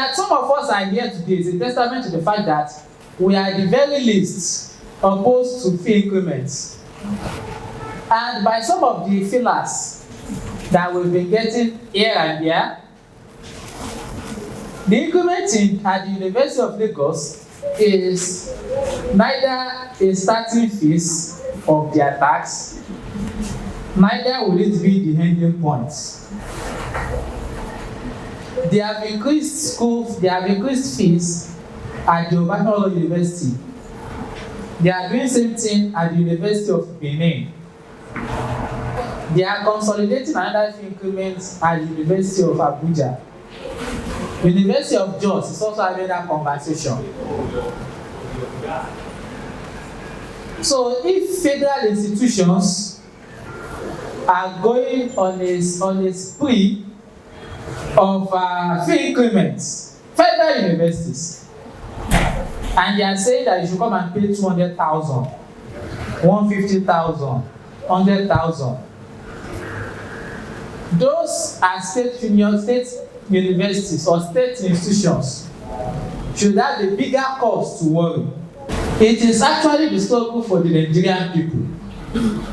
that some of us are here today is a testament to the fact that we are at the very least opposed to fee increments. And by some of the fillers that we've been getting here and there, the increment at the University of Lagos is neither a starting fees of their tax, neither will it be the ending point. They have increased fees at the Obafemi University. They are doing the same thing at the University of Benin. They are consolidating another fee increment at the University of Abuja. University of Jos is also having that conversation. So if federal institutions are going on a spree of fee increments, federal universities, and they are saying that you should come and pay 200,000, 150,000, 100,000. Those are state universities or state institutions should have a bigger cause to worry. It is actually the struggle for the Nigerian people,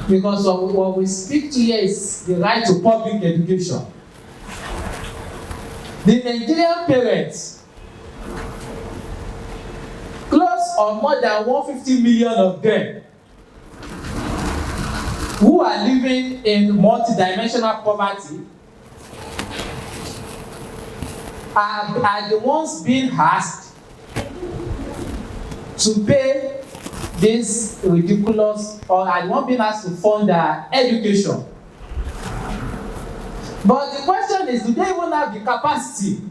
because what we speak to here is the right to public education. The Nigerian parents, close or more than 150 million of them, who are living in multidimensional poverty, are the ones being asked to pay this ridiculous, or are the ones being asked to fund their education. But the question is, do they even have the capacity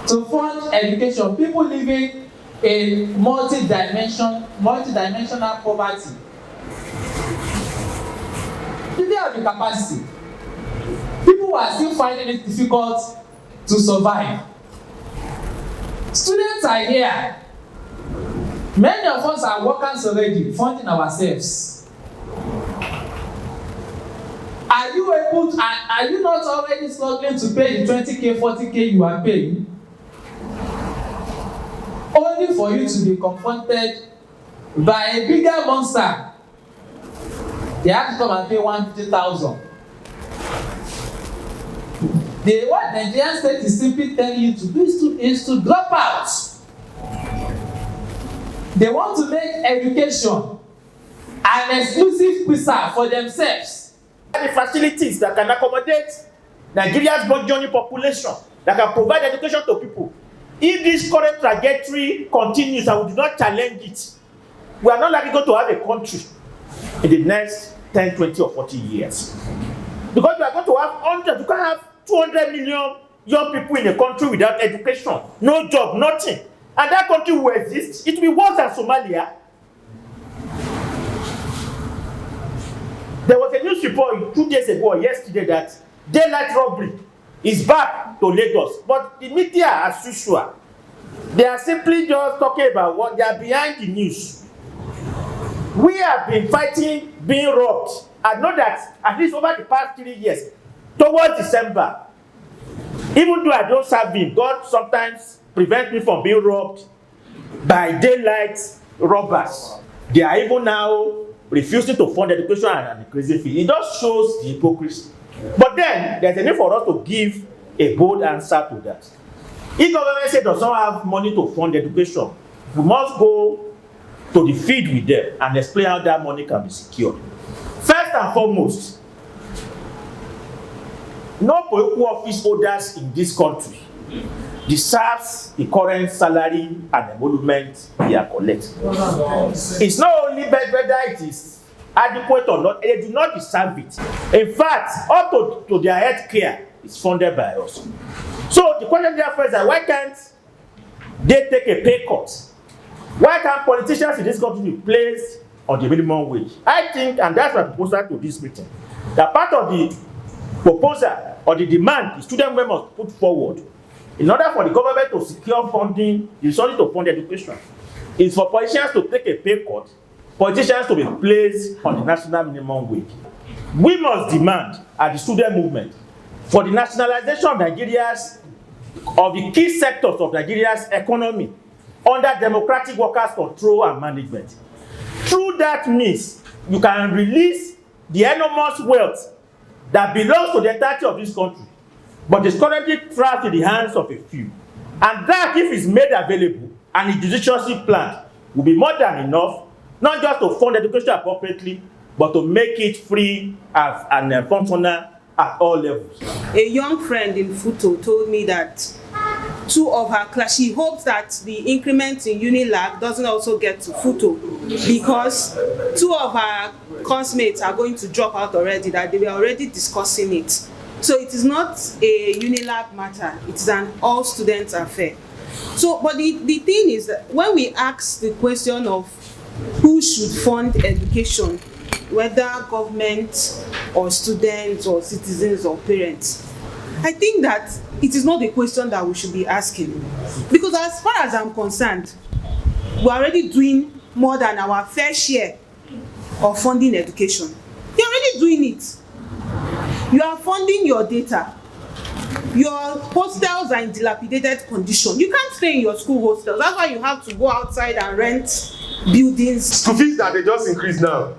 to fund education? People living in multidimensional poverty, do they have the capacity? People who are still finding it difficult to survive. Students are here. Many of us are workers already, funding ourselves. Are you not already struggling to pay the 20K, 40K you are paying? Only for you to be confronted by a bigger monster. They have to come and pay 150,000. What Nigerian state is simply telling you to do is to drop out. They want to make education an exclusive preserve for themselves. The facilities that can accommodate Nigeria's burgeoning population, that can provide education to people. If this current trajectory continues and we do not challenge it, we are not likely going to have a country in the next 10, 20, or 40 years. Because we are going to have hundreds, you can't have 200 million young people in a country without education, no job, nothing. And that country will exist. It will be worse than Somalia. There was a news report 2 days ago or yesterday that daylight robbery is back to Lagos. But the media, as usual, they are simply just talking about what they are behind the news. We have been fighting being robbed. I know that at least over the past 3 years, towards December, even though I don't serve him, God sometimes prevents me from being robbed by daylight robbers. They are even now refusing to fund education and increasing fees. It just shows the hypocrisy. But then, there's a need for us to give a bold answer to that. If government say does not have money to fund education, we must go to the field with them and explain how that money can be secured. First and foremost, no political office holders in this country deserves the current salary and emolument they are collecting. It's not only whether it is adequate or not, they do not deserve it. In fact, up to their health care is funded by us. So the question therefore is that why can't they take a pay cut? Why can't politicians in this country be placed on the minimum wage? I think, and that's my proposal to this meeting, that part of the proposal or the demand the student members put forward in order for the government to secure funding, the resources to fund education, is for politicians to take a pay cut, politicians to be placed on the national minimum wage. We must demand at the student movement for the nationalization of Nigeria's of the key sectors of Nigeria's economy under democratic workers' control and management. Through that means, you can release the enormous wealth that belongs to the entirety of this country, but is currently trapped in the hands of a few. And that, if it's made available and is judiciously planned, will be more than enough, not just to fund education appropriately, but to make it free and functional at all levels. A young friend in Futo told me that two of her class, she hopes that the increment in UNILAG doesn't also get to Futo, because two of her classmates are going to drop out already, that they were already discussing it. So it is not a UNILAG matter, it is an all students affair. So, but the thing is that when we ask the question of who should fund education, whether government or students or citizens or parents, I think that it is not a question that we should be asking. Because as far as I'm concerned, we're already doing more than our fair share of funding education. You're already doing it. You are funding your data. Your hostels are in dilapidated condition. You can't stay in your school hostels. That's why you have to go outside and rent buildings. School fees that they just increased now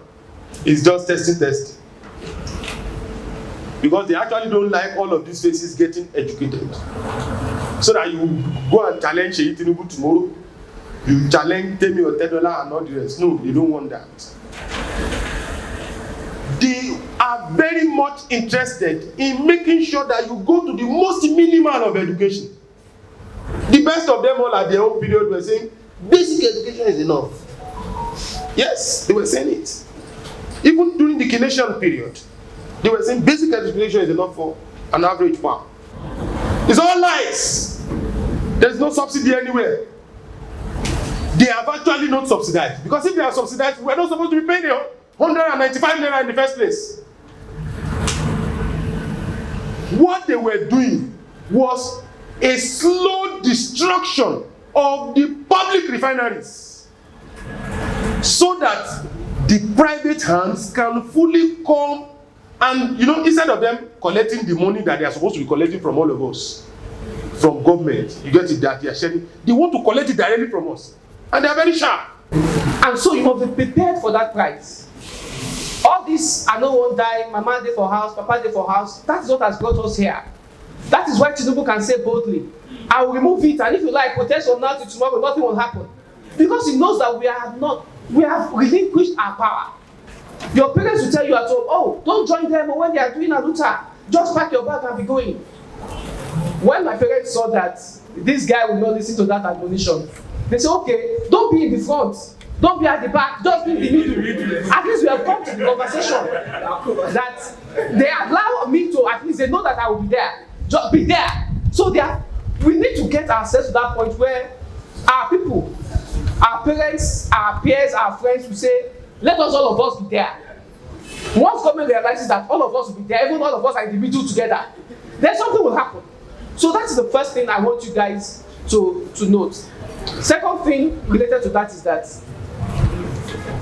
is just testing. Because they actually don't like all of these faces getting educated. So that you go and challenge Sheyi Tinubu tomorrow, you challenge Temi or Tedola and all the rest. No, they don't want that. They are very much interested in making sure that you go to the most minimal of education. The best of them all at their own period were saying, basic education is enough. Yes, they were saying it. Even during the Keynesian period, they were saying basic education is enough for an average farm. It's all lies. There's no subsidy anywhere. They have actually not subsidized. Because if they are subsidized, we're not supposed to be paying 195 naira in the first place. What they were doing was a slow destruction of the public refineries so that the private hands can fully come and, instead of them collecting the money that they are supposed to be collecting from all of us, from government, you get it, that they are sharing, they want to collect it directly from us. And they are very sharp. And so you must be prepared for that price. All this, I no one die, mama dey for house, papa dey for house, that is what has brought us here. That is why Tinubu can say boldly, I will remove it, and if you like, protest from now to tomorrow, nothing will happen. Because he knows that we have relinquished our power. Your parents will tell you at home, oh, don't join them when they are doing Aluta. Just pack your bag and be going. When my parents saw that this guy will not listen to that admonition, they say, okay, don't be in the front. Don't be at the back, just be in the middle. At least we have come to the conversation that they allow me to, at least they know that I will be there. Just be there. So we need to get ourselves to that point where our people, our parents, our peers, our friends will say, let us all of us be there. Once government realizes that all of us will be there, even all of us are in the middle together, then something will happen. So that is the first thing I want you guys to note. Second thing related to that is that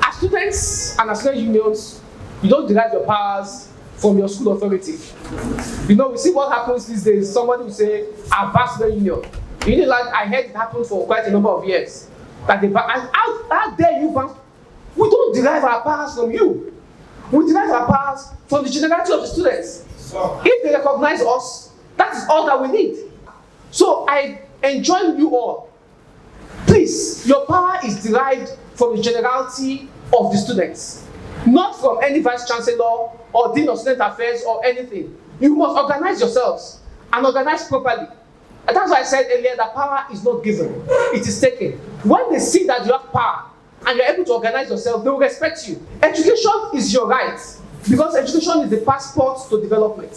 as students and as student unions, you don't derive your powers from your school authority. We see what happens these days. Somebody will say, our vast student union. UNILAG, I heard it happened for quite a number of years. That how dare you ban? We don't derive our powers from you. We derive our powers from the generality of the students. If they recognize us, that is all that we need. So I enjoin you all. Please, your power is derived from the generality of the students, not from any vice chancellor or dean of student affairs or anything. You must organize yourselves and organize properly. And that's why I said earlier that power is not given, it is taken. When they see that you have power and you're able to organize yourself, they will respect you. Education is your right, because education is the passport to development.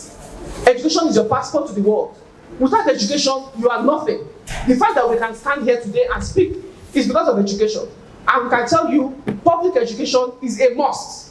Education is your passport to the world. Without education, you are nothing. The fact that we can stand here today and speak is because of education. And we can tell you, public education is a must.